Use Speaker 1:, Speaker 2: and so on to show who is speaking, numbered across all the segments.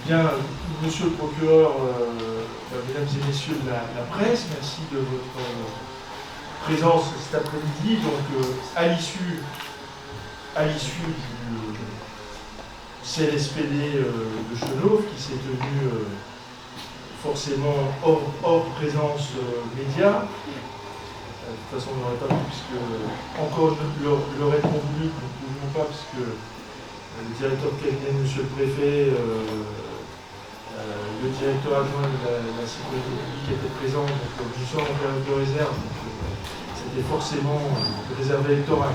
Speaker 1: Bien, monsieur le procureur, mesdames et messieurs de la presse, merci de votre présence cet après-midi. Donc, à l'issue du CLSPD de Chenôve, qui s'est tenu forcément hors présence média. De toute façon, on n'aurait pas pu, puisque encore leur être convenu, nous ne pouvions pas, puisque le directeur de cabinet, monsieur le préfet, le directeur adjoint de la sécurité publique était présent, donc nous sommes en période de réserve, c'était forcément réservé électoral.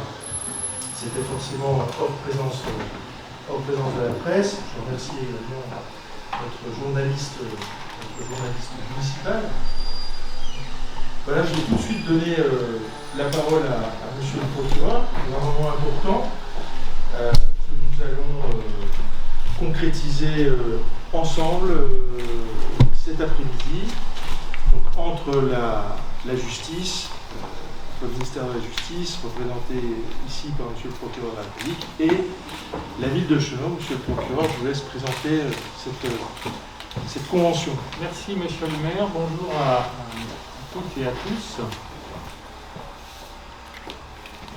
Speaker 1: C'était forcément hors présence de la presse. Je remercie également notre journaliste municipal. Voilà, je vais tout de suite donner la parole à monsieur le procureur. C'est un moment important que nous allons concrétiser ensemble cet après-midi, entre la justice, le ministère de la Justice, représenté ici par monsieur le procureur de la République, et la ville de Chenôve. Monsieur le procureur, je vous laisse présenter cette convention.
Speaker 2: Merci monsieur le maire, bonjour à toutes et à tous.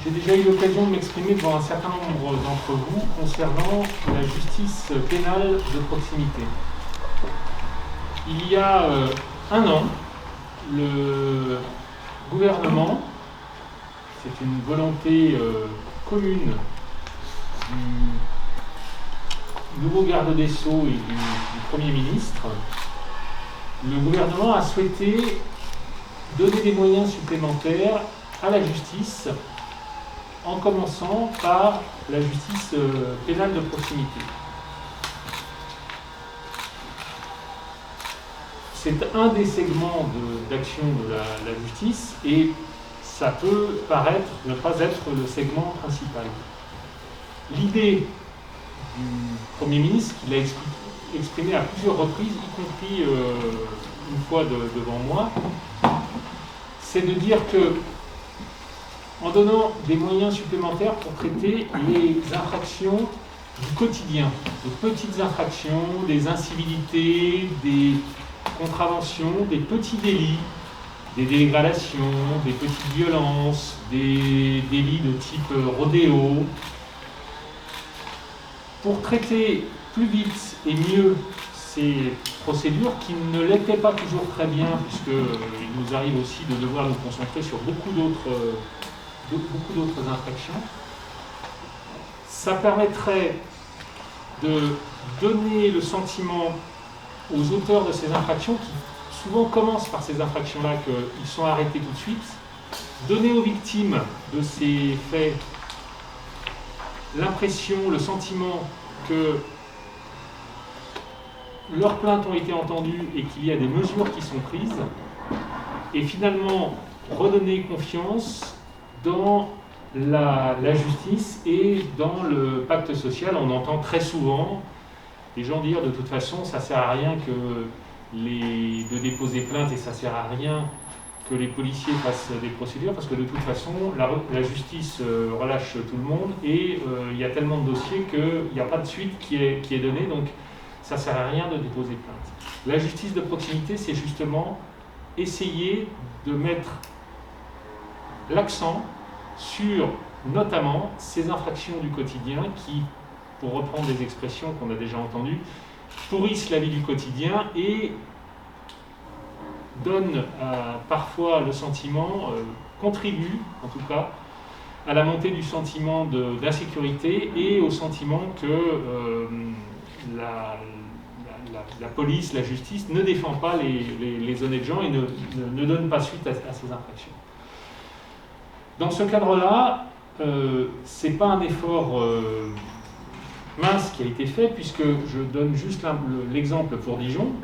Speaker 2: J'ai déjà eu l'occasion de m'exprimer devant un certain nombre d'entre vous concernant la justice pénale de proximité. Il y a un an, le gouvernement, c'est une volonté commune du nouveau garde des Sceaux et du Premier ministre, le gouvernement a souhaité donner des moyens supplémentaires à la justice, en commençant par la justice pénale de proximité. C'est un des segments d'action de la justice et ça peut paraître ne pas être le segment principal. L'idée du Premier ministre, qu'il a exprimée à plusieurs reprises, y compris une fois devant moi, c'est de dire que, en donnant des moyens supplémentaires pour traiter les infractions du quotidien, des petites infractions, des incivilités, des contraventions, des petits délits, des dégradations, des petites violences, des délits de type rodéo, pour traiter plus vite et mieux ces procédures qui ne l'étaient pas toujours très bien, puisqu'il nous arrive aussi de devoir nous concentrer sur beaucoup d'autres infractions. Ça permettrait de donner le sentiment aux auteurs de ces infractions, qui souvent commencent par ces infractions-là, qu'ils sont arrêtés tout de suite, donner aux victimes de ces faits l'impression, le sentiment que leurs plaintes ont été entendues et qu'il y a des mesures qui sont prises, et finalement redonner confiance dans la justice et dans le pacte social. On entend très souvent les gens dire de toute façon ça ne sert à rien de déposer plainte et ça ne sert à rien que les policiers fassent des procédures parce que de toute façon la justice relâche tout le monde et il y a tellement de dossiers qu'il n'y a pas de suite qui est donnée, donc ça ne sert à rien de déposer plainte. La justice de proximité, c'est justement essayer de mettre l'accent sur notamment ces infractions du quotidien qui, pour reprendre des expressions qu'on a déjà entendues, pourrissent la vie du quotidien et donnent parfois le sentiment, contribuent en tout cas, à la montée du sentiment d'insécurité et au sentiment que la police, la justice ne défend pas les honnêtes gens et ne donne pas suite à ces infractions. Dans ce cadre-là, ce n'est pas un effort mince qui a été fait, puisque je donne juste l'exemple pour Dijon.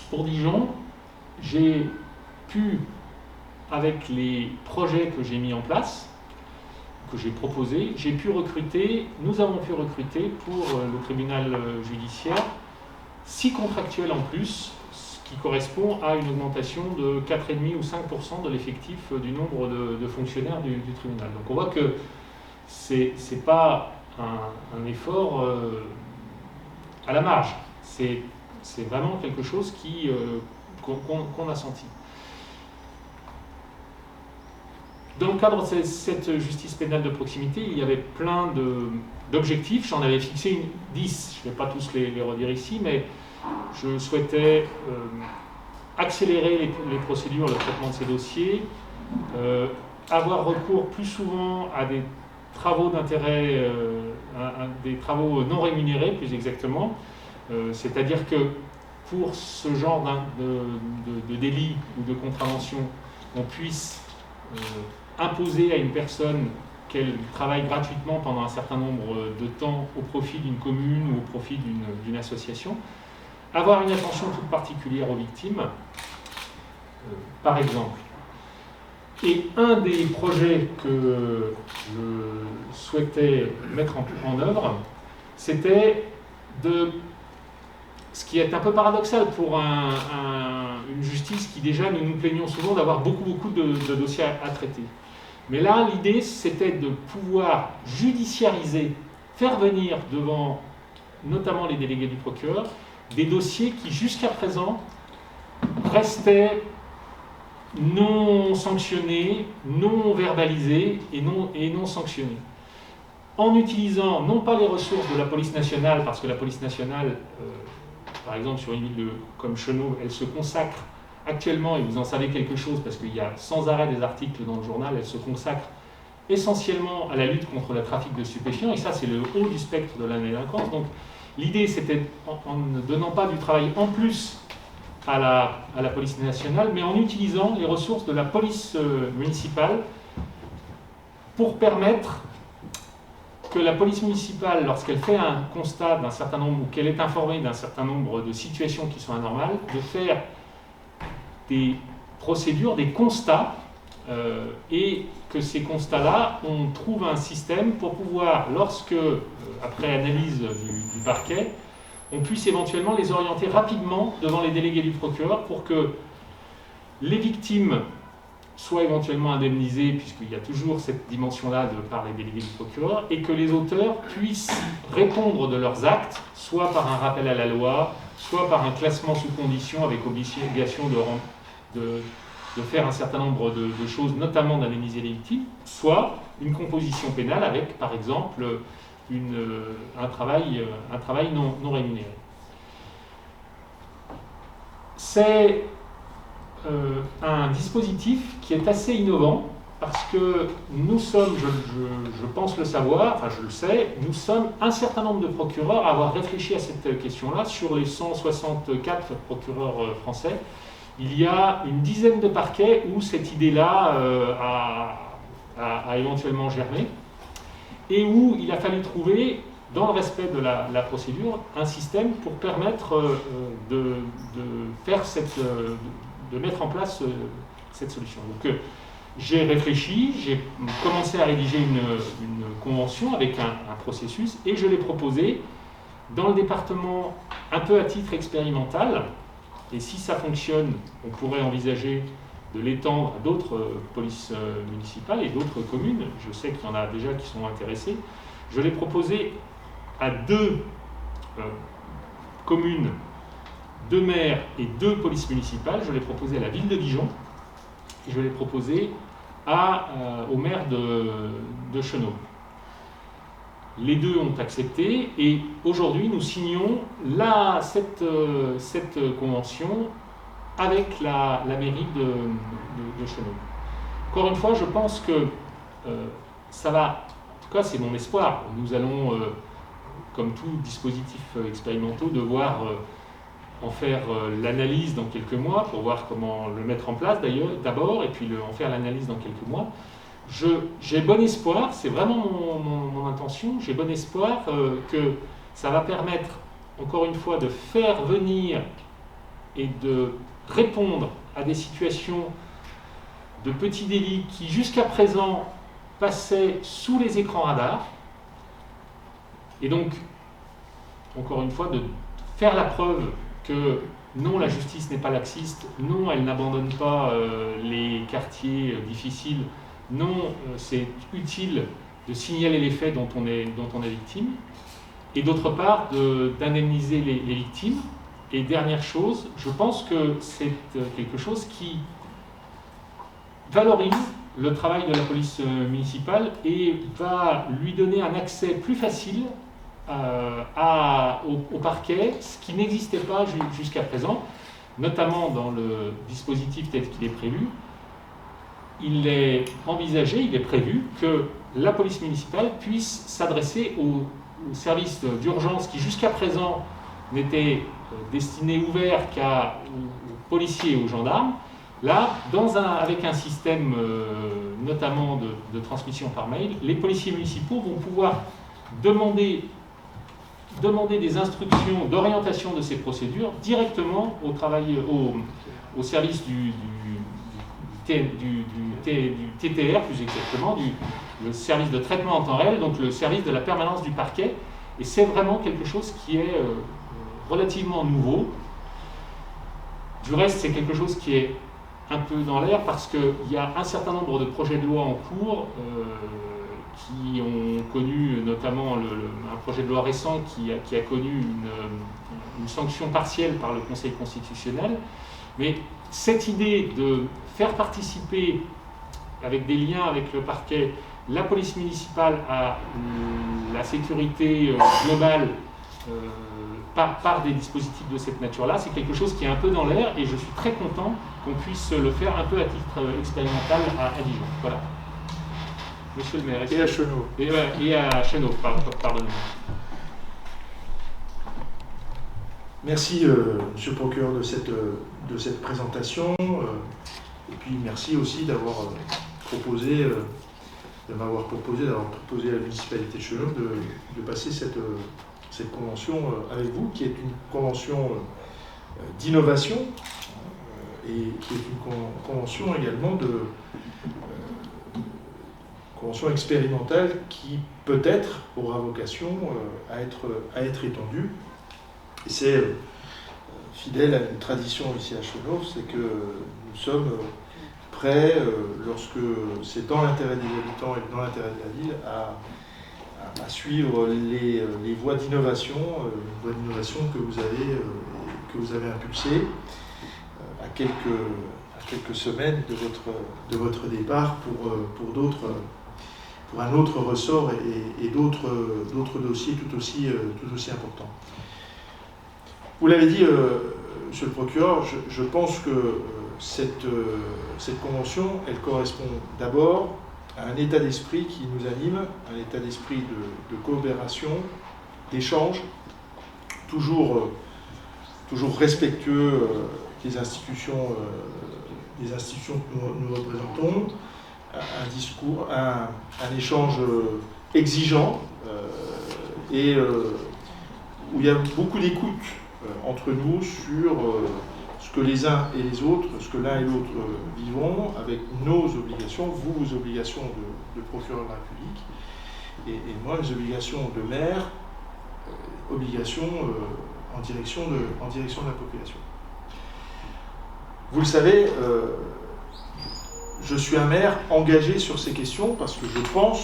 Speaker 2: Pour Dijon, j'ai pu, avec les projets que j'ai mis en place, que j'ai proposés, nous avons pu recruter pour le tribunal judiciaire 6 contractuels en plus, ce qui correspond à une augmentation de 4,5 ou 5% de l'effectif du nombre de fonctionnaires du tribunal. Donc on voit que c'est pas un effort à la marge, c'est vraiment quelque chose qu'on a senti. Dans le cadre de cette justice pénale de proximité, il y avait plein d'objectifs. J'en avais fixé 10. Je ne vais pas tous les redire ici, mais je souhaitais accélérer les procédures, le traitement de ces dossiers, avoir recours plus souvent à des travaux d'intérêt, des travaux non rémunérés plus exactement, c'est-à-dire que pour ce genre de délit ou de contravention, on puisse imposer à une personne qu'elle travaille gratuitement pendant un certain nombre de temps au profit d'une commune ou au profit d'une association, avoir une attention toute particulière aux victimes, par exemple. Et un des projets que je souhaitais mettre en œuvre, c'était ce qui est un peu paradoxal pour une justice qui déjà, nous nous plaignons souvent d'avoir beaucoup de dossiers à traiter. Mais là, l'idée, c'était de pouvoir judiciariser, faire venir devant notamment les délégués du procureur, des dossiers qui jusqu'à présent restaient non sanctionnés, non verbalisés et non sanctionnés. En utilisant non pas les ressources de la police nationale, parce que la police nationale, par exemple sur une ville comme Chenôve, elle se consacre actuellement, et vous en savez quelque chose parce qu'il y a sans arrêt des articles dans le journal, elle se consacre essentiellement à la lutte contre le trafic de stupéfiants, et ça c'est le haut du spectre de la délinquance. Donc l'idée c'était, en ne donnant pas du travail en plus à la police nationale, mais en utilisant les ressources de la police municipale pour permettre que la police municipale, lorsqu'elle fait un constat d'un certain nombre, ou qu'elle est informée d'un certain nombre de situations qui sont anormales, de faire des procédures, des constats, et que ces constats-là, on trouve un système pour pouvoir, lorsque, après analyse du parquet, on puisse éventuellement les orienter rapidement devant les délégués du procureur pour que les victimes soient éventuellement indemnisées, puisqu'il y a toujours cette dimension-là par les délégués du procureur, et que les auteurs puissent répondre de leurs actes, soit par un rappel à la loi, soit par un classement sous condition avec obligation de faire un certain nombre de choses, notamment d'indemniser les victimes, soit une composition pénale avec, par exemple, un travail non rémunéré. C'est un dispositif qui est assez innovant parce que nous sommes, je pense le savoir, enfin je le sais, nous sommes un certain nombre de procureurs à avoir réfléchi à cette question-là. Sur les 164 procureurs français, il y a une dizaine de parquets où cette idée-là a éventuellement germé et où il a fallu trouver, dans le respect de la procédure, un système pour permettre de mettre en place cette solution. Donc j'ai réfléchi, j'ai commencé à rédiger une convention avec un processus et je l'ai proposé dans le département un peu à titre expérimental. Et si ça fonctionne, on pourrait envisager de l'étendre à d'autres polices municipales et d'autres communes. Je sais qu'il y en a déjà qui sont intéressés. Je l'ai proposé à 2 communes, 2 maires et 2 polices municipales. Je l'ai proposé à la ville de Dijon et je l'ai proposé au maire de Chenôve. Les 2 ont accepté et aujourd'hui nous signons cette convention avec la mairie de Chenôve. Encore une fois, je pense que ça va, en tout cas c'est mon espoir, nous allons, comme tout dispositif expérimental, devoir en faire l'analyse dans quelques mois pour voir comment le mettre en place d'abord et puis en faire l'analyse dans quelques mois. J'ai bon espoir, c'est vraiment mon intention, j'ai bon espoir que ça va permettre, encore une fois, de faire venir et de répondre à des situations de petits délits qui, jusqu'à présent, passaient sous les écrans radars. Et donc, encore une fois, de faire la preuve que non, la justice n'est pas laxiste, non, elle n'abandonne pas les quartiers difficiles, non, c'est utile de signaler les faits dont on est victime, et d'autre part d'indemniser les victimes Et dernière chose, je pense que c'est quelque chose qui valorise le travail de la police municipale et va lui donner un accès plus facile au parquet, ce qui n'existait pas jusqu'à présent, notamment dans le dispositif tel qu'il est prévu. Il est envisagé, il est prévu que la police municipale puisse s'adresser aux services d'urgence qui jusqu'à présent n'étaient destinés, ouverts aux policiers et aux gendarmes. Là, avec un système notamment de transmission par mail, les policiers municipaux vont pouvoir demander des instructions d'orientation de ces procédures directement au service du TTR, plus exactement, le service de traitement en temps réel, donc le service de la permanence du parquet. Et c'est vraiment quelque chose qui est relativement nouveau. Du reste, c'est quelque chose qui est un peu dans l'air parce qu'il y a un certain nombre de projets de loi en cours qui ont connu, notamment un projet de loi récent qui a connu une sanction partielle par le Conseil constitutionnel. Mais cette idée de faire participer, avec des liens avec le parquet, la police municipale à la sécurité globale par des dispositifs de cette nature-là, c'est quelque chose qui est un peu dans l'air et je suis très content qu'on puisse le faire un peu à titre expérimental à Dijon. Voilà. Monsieur le maire.
Speaker 1: Et à Chenot.
Speaker 2: Et à Chenot, pardonnez-moi.
Speaker 1: Merci, monsieur le procureur, de cette présentation. Et puis merci aussi d'avoir proposé à la municipalité de Chenot de passer cette convention avec vous, qui est une convention d'innovation et qui est une convention également convention expérimentale qui peut-être aura vocation à être étendue. Et c'est fidèle à une tradition ici à Chenot, c'est que nous sommes prêts, lorsque c'est dans l'intérêt des habitants et dans l'intérêt de la ville, à suivre les voies d'innovation, que vous avez impulsées à quelques semaines de votre départ pour un autre ressort et d'autres dossiers tout aussi importants. Vous l'avez dit, monsieur le procureur, je pense que cette convention, elle correspond d'abord à un état d'esprit qui nous anime, un état d'esprit de coopération, d'échange, toujours respectueux des institutions que nous représentons, un échange exigeant et où il y a beaucoup d'écoute entre nous sur ce que les uns et les autres, ce que l'un et l'autre vivons, avec nos obligations, vos obligations de procureur de la République, et moi mes obligations de maire, obligations en direction de la population. Vous le savez, je suis un maire engagé sur ces questions parce que je pense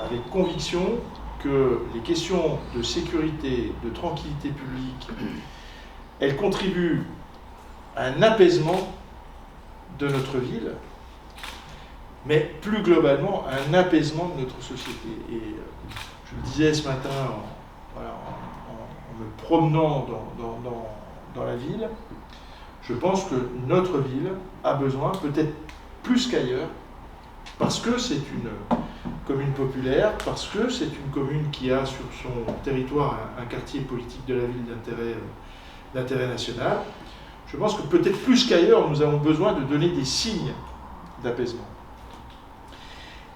Speaker 1: avec conviction que les questions de sécurité, de tranquillité publique, elles contribuent à un apaisement de notre ville, mais plus globalement à un apaisement de notre société. Et je le disais ce matin en me promenant dans la ville, je pense que notre ville a besoin, peut-être plus qu'ailleurs, parce que c'est une commune populaire, parce que c'est une commune qui a sur son territoire un quartier politique de la ville d'intérêt national. Je pense que peut-être plus qu'ailleurs, nous avons besoin de donner des signes d'apaisement.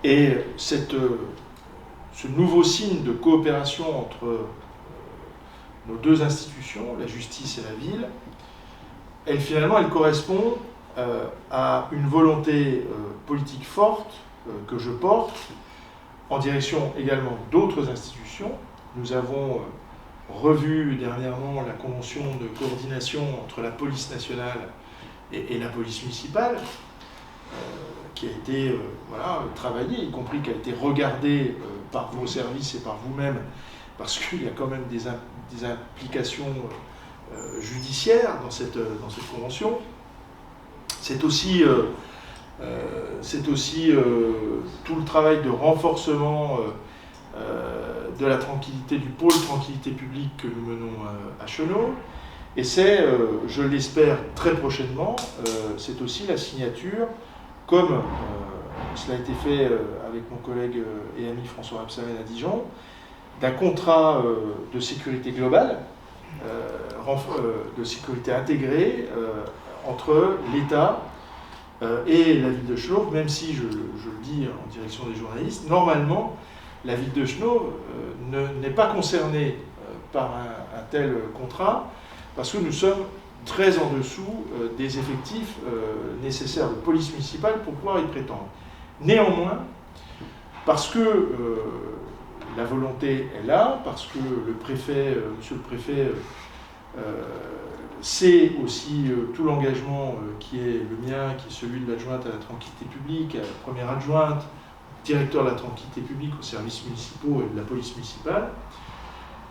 Speaker 1: Et ce nouveau signe de coopération entre nos deux institutions, la justice et la ville, elle correspond à une volonté politique forte que je porte en direction également d'autres institutions. Nous avons revu dernièrement la convention de coordination entre la police nationale et la police municipale, qui a été travaillée, y compris qui a été regardée par vos services et par vous-même, parce qu'il y a quand même des implications judiciaire dans cette convention. C'est aussi tout le travail de renforcement de la tranquillité, du pôle tranquillité publique que nous menons à Chenôve. Et c'est, je l'espère très prochainement, c'est aussi la signature, comme cela a été fait avec mon collègue et ami François Rebsamen à Dijon, d'un contrat de sécurité globale, de sécurité intégrée entre l'État et la ville de Chenôve, même si, je le dis en direction des journalistes, normalement, la ville de Chenôve n'est pas concernée par un tel contrat, parce que nous sommes très en dessous des effectifs nécessaires de police municipale pour pouvoir y prétendre. Néanmoins, parce que la volonté est là, parce que le préfet, monsieur le préfet, sait aussi tout l'engagement qui est le mien, qui est celui de l'adjointe à la tranquillité publique, à la première adjointe, directeur de la tranquillité publique aux services municipaux et de la police municipale,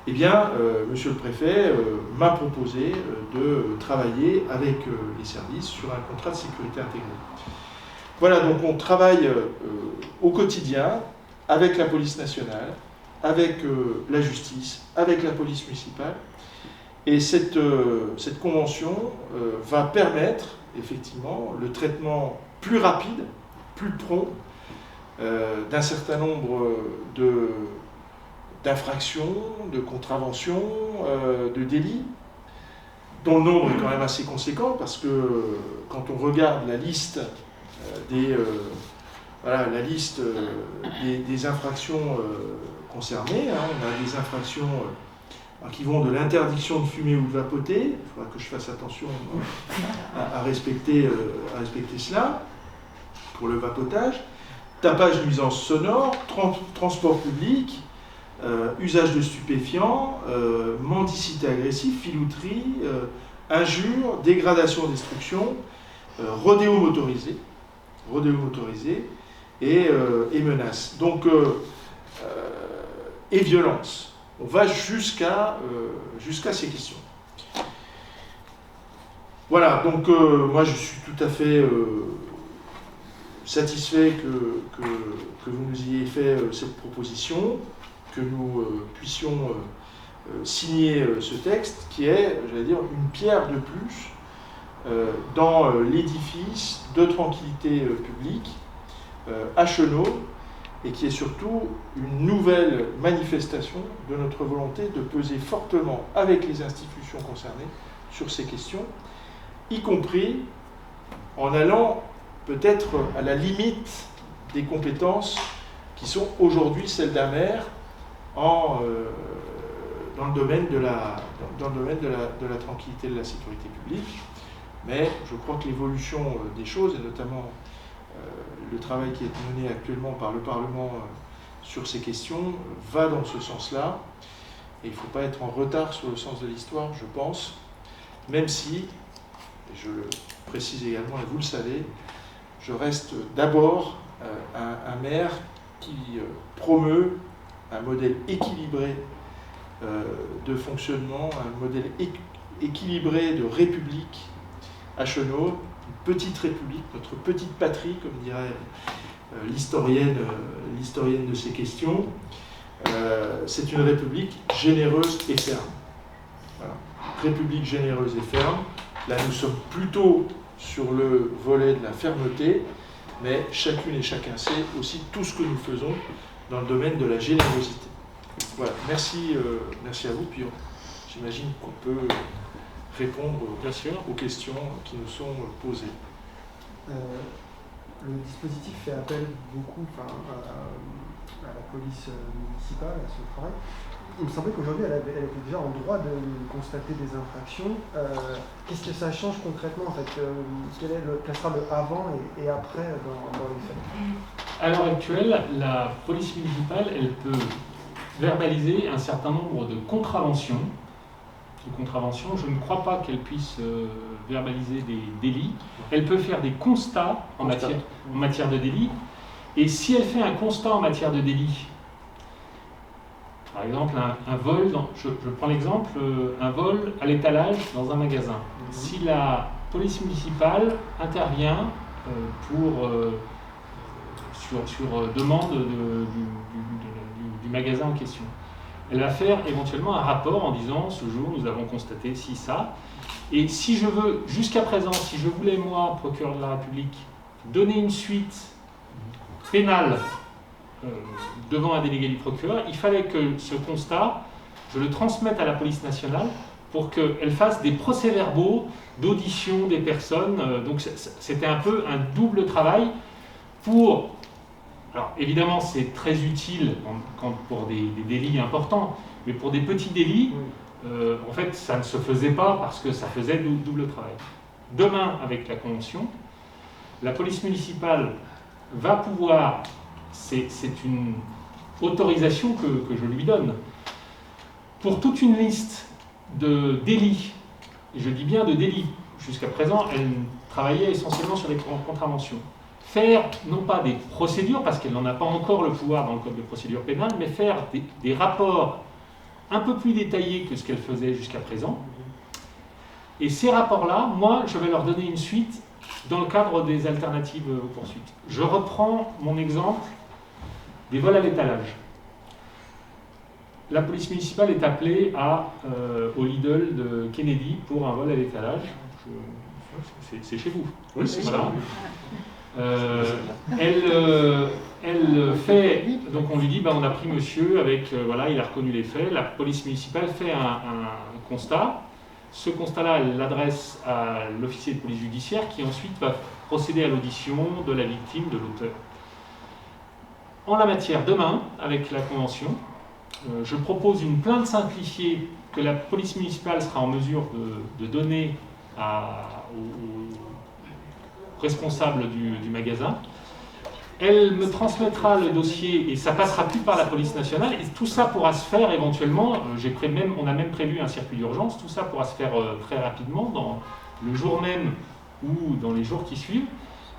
Speaker 1: eh bien, monsieur le préfet m'a proposé de travailler avec les services sur un contrat de sécurité intégré. Voilà, donc on travaille au quotidien avec la police nationale, avec la justice, avec la police municipale. Et cette convention va permettre, effectivement, le traitement plus rapide, plus prompt, d'un certain nombre d'infractions, de contraventions, de délits, dont le nombre est quand même assez conséquent, parce que quand on regarde la liste des infractions concernées, hein, on a des infractions qui vont de l'interdiction de fumer ou de vapoter, il faudra que je fasse attention à respecter cela, pour le vapotage, tapage, nuisance sonore, transport public, usage de stupéfiants, mendicité agressive, filouterie, injures, dégradation, destruction, rodéo motorisé et menaces. Donc, et violence. On va jusqu'à ces questions. Voilà, donc moi je suis tout à fait satisfait que vous nous ayez fait cette proposition, que nous puissions signer ce texte qui est, j'allais dire, une pierre de plus dans l'édifice de tranquillité publique à Chenôve, et qui est surtout une nouvelle manifestation de notre volonté de peser fortement avec les institutions concernées sur ces questions, y compris en allant peut-être à la limite des compétences qui sont aujourd'hui celles d'un maire dans le domaine de la tranquillité et de la sécurité publique. Mais je crois que l'évolution des choses, et notamment le travail qui est mené actuellement par le Parlement sur ces questions, va dans ce sens-là. Et il ne faut pas être en retard sur le sens de l'histoire, je pense, même si, et je le précise également, et vous le savez, je reste d'abord un maire qui promeut un modèle équilibré de fonctionnement, un modèle équilibré de république à Chenôve, une petite république, notre petite patrie, comme dirait l'historienne de ces questions. C'est une république généreuse et ferme. Voilà. République généreuse et ferme. Là, nous sommes plutôt sur le volet de la fermeté, mais chacune et chacun sait aussi tout ce que nous faisons dans le domaine de la générosité. Voilà, merci à vous. Puis j'imagine qu'on peut répondre bien sûr aux questions qui nous sont posées.
Speaker 3: Le dispositif fait appel beaucoup à la police municipale, à ce travail. Il me semblait qu'aujourd'hui, elle était déjà en droit de constater des infractions. Qu'est-ce que ça change concrètement en fait quel sera le avant et après dans les faits?
Speaker 2: À l'heure actuelle, la police municipale, elle peut verbaliser un certain nombre de contraventions. Je ne crois pas qu'elle puisse verbaliser des délits. Elle peut faire des constats en matière de délit. Et si elle fait un constat en matière de délit, Par exemple, un vol, je prends l'exemple, un vol à l'étalage dans un magasin. Si la police municipale intervient sur demande du magasin en question, elle va faire éventuellement un rapport en disant ce jour nous avons constaté ci, ça. Et si je veux, jusqu'à présent, si je voulais moi, procureur de la République, donner une suite pénale devant un délégué du procureur, il fallait que ce constat, je le transmette à la police nationale pour qu'elle fasse des procès-verbaux d'audition des personnes. Donc c'était un peu un double travail pour... Alors évidemment c'est très utile pour des délits importants, mais pour des petits délits, en fait ça ne se faisait pas parce que ça faisait double travail. Demain, avec la convention, la police municipale va pouvoir, c'est une autorisation que je lui donne, pour toute une liste de délits, et je dis bien de délits, jusqu'à présent elle travaillait essentiellement sur les contraventions, faire non pas des procédures, parce qu'elle n'en a pas encore le pouvoir dans le code de procédure pénale, mais faire des rapports un peu plus détaillés que ce qu'elle faisait jusqu'à présent. Et ces rapports-là, moi, je vais leur donner une suite dans le cadre des alternatives aux poursuites. Je reprends mon exemple des vols à l'étalage. La police municipale est appelée au Lidl de Kennedy pour un vol à l'étalage. C'est chez vous.
Speaker 1: Oui, c'est
Speaker 2: voilà.
Speaker 1: ça.
Speaker 2: Elle fait, donc on lui dit, on a pris monsieur avec, voilà, il a reconnu les faits. La police municipale fait un constat. Ce constat-là, elle l'adresse à l'officier de police judiciaire qui ensuite va procéder à l'audition de la victime, de l'auteur. En la matière, demain, avec la convention, je propose une plainte simplifiée que la police municipale sera en mesure de donner au responsable du magasin. Elle me transmettra le dossier et ça passera plus par la police nationale. Et tout ça pourra se faire éventuellement, on a même prévu un circuit d'urgence, tout ça pourra se faire très rapidement, dans le jour même ou dans les jours qui suivent.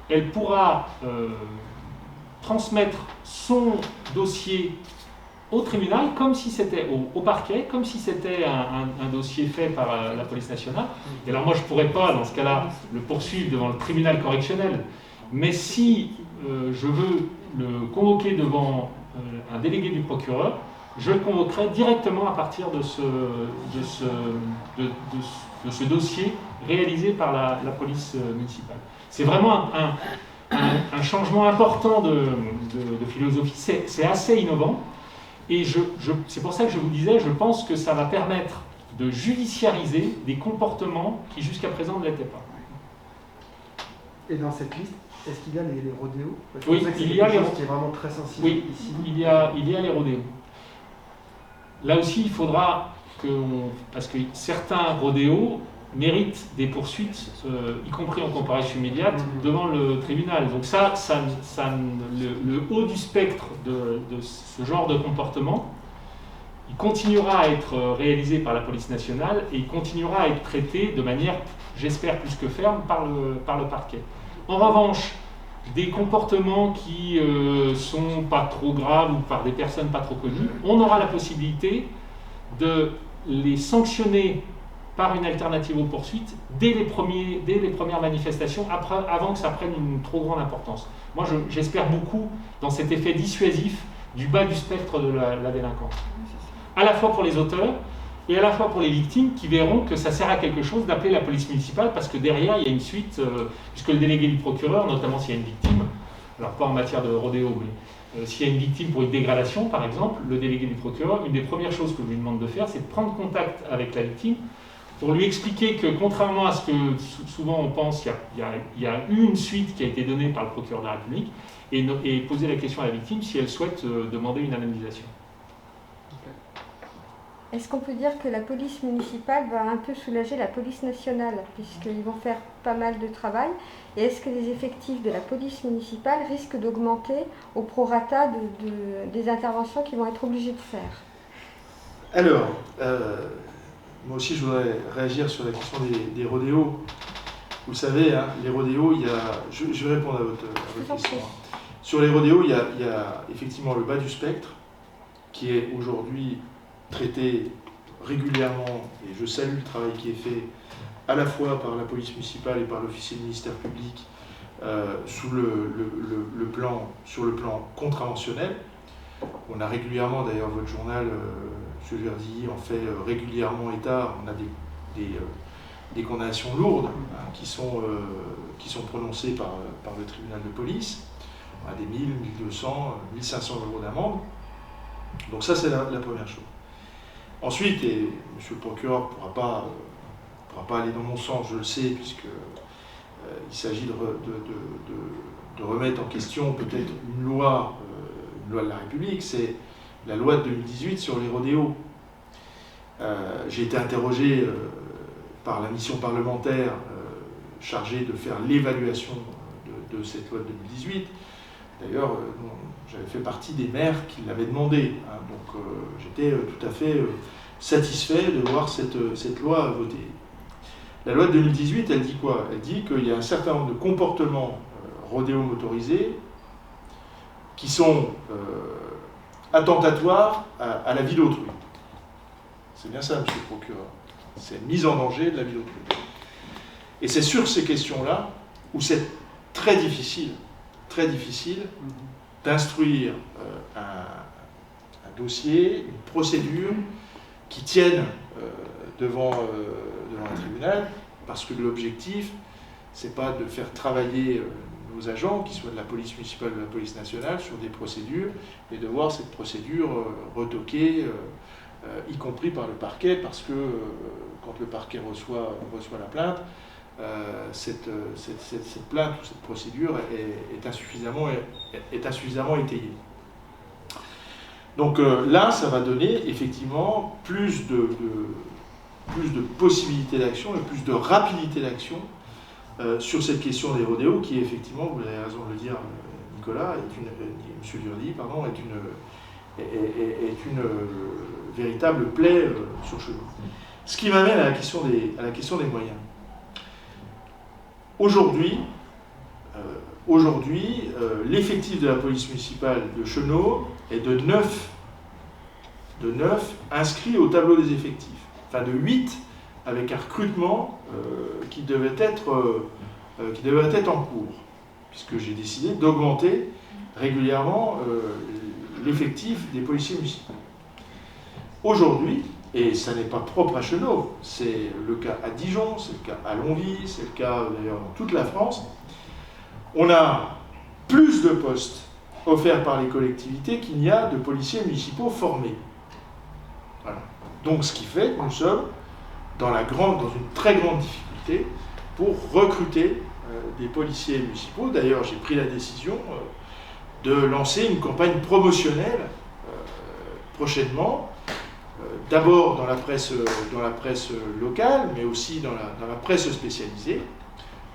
Speaker 2: Elle pourra transmettre son dossier au tribunal, comme si c'était au parquet, comme si c'était un dossier fait par la police nationale. Et alors moi je ne pourrais pas, dans ce cas-là, le poursuivre devant le tribunal correctionnel. Mais si je veux le convoquer devant un délégué du procureur, je le convoquerai directement à partir de ce dossier réalisé par la police municipale. C'est vraiment un changement important de philosophie, c'est assez innovant. Et c'est pour ça que je vous disais, je pense que ça va permettre de judiciariser des comportements qui jusqu'à présent ne l'étaient pas.
Speaker 3: Et dans cette liste, est-ce qu'il y a les rodéos?
Speaker 2: Oui, il y a les rodéos.
Speaker 3: Qui est vraiment très sensible ici.
Speaker 2: Il y a les rodéos. Là aussi, il faudra parce que certains rodéos méritent des poursuites, y compris en comparution immédiate, devant le tribunal. Donc le haut du spectre de ce genre de comportement, il continuera à être réalisé par la police nationale et il continuera à être traité de manière, j'espère, plus que ferme par le parquet. En revanche, des comportements qui sont pas trop graves ou par des personnes pas trop connues, on aura la possibilité de les sanctionner par une alternative aux poursuites dès les premières manifestations, avant que ça prenne une trop grande importance. Moi, j'espère beaucoup dans cet effet dissuasif du bas du spectre de la délinquance. À la fois pour les auteurs et à la fois pour les victimes qui verront que ça sert à quelque chose d'appeler la police municipale parce que derrière, il y a une suite, puisque le délégué du procureur, notamment s'il y a une victime, alors pas en matière de rodéo, mais s'il y a une victime pour une dégradation, par exemple, le délégué du procureur, une des premières choses que je lui demande de faire, c'est de prendre contact avec la victime pour lui expliquer que, contrairement à ce que souvent on pense, il y a eu une suite qui a été donnée par le procureur de la République et poser la question à la victime si elle souhaite demander une indemnisation.
Speaker 4: Est-ce qu'on peut dire que la police municipale va un peu soulager la police nationale, puisqu'ils vont faire pas mal de travail? Et est-ce que les effectifs de la police municipale risquent d'augmenter au prorata des interventions qu'ils vont être obligés de faire?
Speaker 1: Alors, moi aussi je voudrais réagir sur la question des rodéos. Vous le savez, hein, les rodéos, je vais répondre à votre question. Sur les rodéos, il y a effectivement le bas du spectre, qui est aujourd'hui traité régulièrement, et je salue le travail qui est fait à la fois par la police municipale et par l'officier du ministère public sur le plan contraventionnel. On a régulièrement, d'ailleurs votre journal, M. Verdi, en fait régulièrement état, on a des condamnations lourdes qui sont prononcées par le tribunal de police, on a des 1000, 1200, 1500 euros d'amende. Donc ça c'est la première chose. Ensuite, et M. le procureur ne pourra pas aller dans mon sens, je le sais, puisque il s'agit de remettre en question peut-être une loi de la République, c'est la loi de 2018 sur les rodéos. J'ai été interrogé par la mission parlementaire chargée de faire l'évaluation de cette loi de 2018. D'ailleurs, j'avais fait partie des maires qui l'avaient demandé. Donc j'étais tout à fait satisfait de voir cette loi votée. La loi de 2018, elle dit quoi? Elle dit qu'il y a un certain nombre de comportements rodéo motorisés qui sont attentatoires à la vie d'autrui. C'est bien ça, monsieur le procureur. C'est mise en danger de la vie d'autrui. Et c'est sur ces questions-là où c'est très difficile d'instruire un dossier, une procédure qui tienne devant un tribunal, parce que l'objectif, c'est pas de faire travailler nos agents, qu'ils soient de la police municipale ou de la police nationale, sur des procédures, et de voir cette procédure retoquée, y compris par le parquet, parce que quand le parquet reçoit la plainte, cette plainte ou cette procédure est insuffisamment étayée. Donc là, ça va donner effectivement plus de possibilités d'action et plus de rapidité d'action sur cette question des rodéos qui, effectivement, vous avez raison de le dire, Nicolas, M. Lurdy, pardon, est une véritable plaie sur Chenôve. Ce qui m'amène à la question des moyens. Aujourd'hui, l'effectif de la police municipale de Chenôve est de 9 inscrits au tableau des effectifs. Enfin de 8 avec un recrutement qui devait être en cours, puisque j'ai décidé d'augmenter régulièrement l'effectif des policiers municipaux. Aujourd'hui, et ça n'est pas propre à Chenôve, c'est le cas à Dijon, c'est le cas à Longwy, c'est le cas d'ailleurs dans toute la France, on a plus de postes offerts par les collectivités qu'il n'y a de policiers municipaux formés. Voilà. Donc ce qui fait que nous sommes dans une très grande difficulté pour recruter des policiers municipaux. D'ailleurs, j'ai pris la décision de lancer une campagne promotionnelle prochainement, d'abord dans la presse locale, mais aussi dans la presse spécialisée,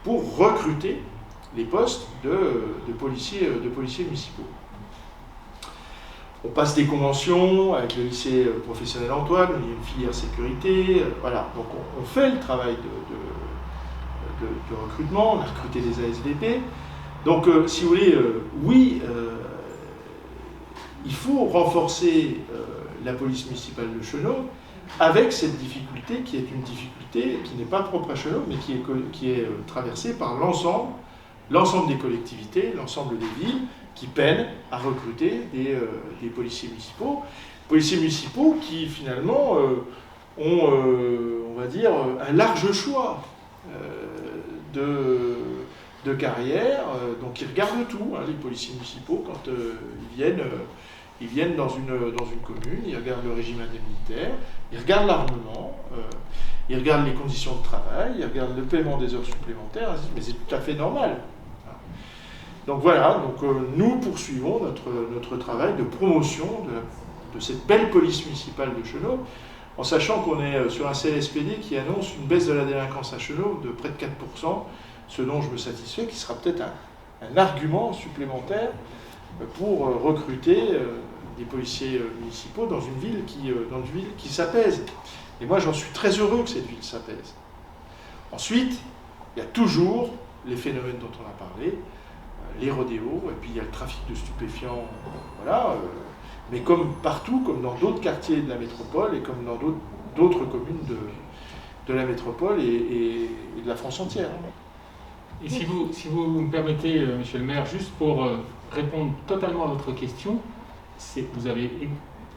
Speaker 1: pour recruter les postes de policiers municipaux. On passe des conventions avec le lycée professionnel Antoine, il y a une filière sécurité, voilà. Donc on fait le travail de recrutement, on a recruté des ASVP. Donc si vous voulez, oui, il faut renforcer la police municipale de Chenôve avec cette difficulté qui est une difficulté qui n'est pas propre à Chenôve, mais qui est traversée par l'ensemble des collectivités, l'ensemble des villes, qui peinent à recruter des policiers municipaux. Policiers municipaux qui, finalement, ont, on va dire, un large choix de carrière. Donc ils regardent tout, hein, les policiers municipaux, quand ils viennent dans une commune, ils regardent le régime indemnitaire, ils regardent l'armement, ils regardent les conditions de travail, ils regardent le paiement des heures supplémentaires, ils disent, mais c'est tout à fait normal. Donc voilà, nous poursuivons notre travail de promotion de cette belle police municipale de Chenôve, en sachant qu'on est sur un CLSPD qui annonce une baisse de la délinquance à Chenôve de près de 4%, ce dont je me satisfais, qui sera peut-être un argument supplémentaire pour recruter des policiers municipaux dans une ville qui s'apaise. Et moi, j'en suis très heureux que cette ville s'apaise. Ensuite, il y a toujours les phénomènes dont on a parlé, les rodéos, et puis il y a le trafic de stupéfiants, voilà. Mais comme partout, comme dans d'autres quartiers de la métropole et comme dans d'autres communes de la métropole et de la France entière.
Speaker 2: Et si vous me permettez, monsieur le maire, juste pour répondre totalement à votre question, vous avez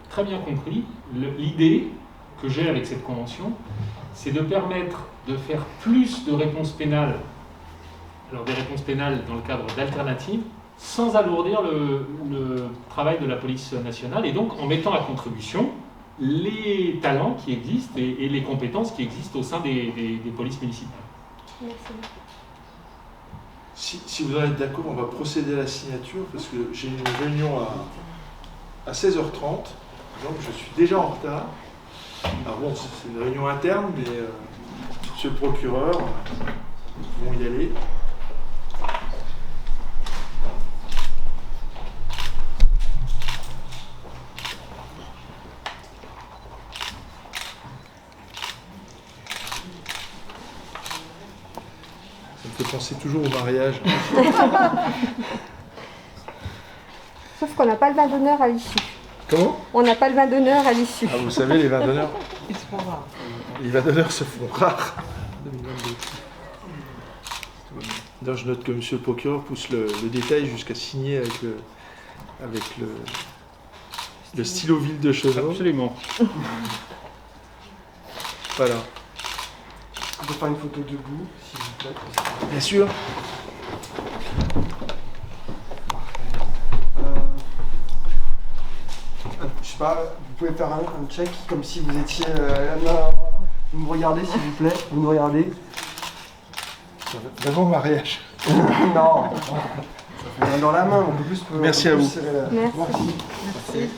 Speaker 2: très bien compris, l'idée que j'ai avec cette convention, c'est de permettre de faire plus de réponses pénales, alors des réponses pénales dans le cadre d'alternatives, sans alourdir le travail de la police nationale, et donc en mettant à contribution les talents qui existent et les compétences qui existent au sein des polices municipales.
Speaker 4: Merci.
Speaker 1: Si vous en êtes d'accord, on va procéder à la signature parce que j'ai une réunion à 16h30, donc je suis déjà en retard. Alors bon, c'est une réunion interne, mais monsieur le procureur, nous pouvons y aller. Ça me fait penser toujours au mariage.
Speaker 4: Sauf qu'on n'a pas le vin d'honneur à l'issue.
Speaker 1: Comment ?
Speaker 4: On n'a pas le vin d'honneur à l'issue.
Speaker 1: Ah, vous savez, les vins d'honneur,
Speaker 5: Ils se font rares.
Speaker 1: les vins d'honneur se font rares. 2022. D'ailleurs, je note que monsieur le procureur pousse le détail jusqu'à signer avec le stylo ville de Chevreau.
Speaker 2: Absolument.
Speaker 1: Voilà.
Speaker 3: On peut faire une photo debout, s'il vous plaît.
Speaker 1: Bien sûr.
Speaker 3: Je sais pas, vous pouvez faire un check comme si vous étiez vous me regardez s'il vous plaît, vous me regardez.
Speaker 1: D'avant mariage.
Speaker 3: Non, ça fait main dans la main, on peut plus.
Speaker 1: Merci à vous.
Speaker 3: Serrer la...
Speaker 4: Merci.
Speaker 3: Merci.
Speaker 4: Merci.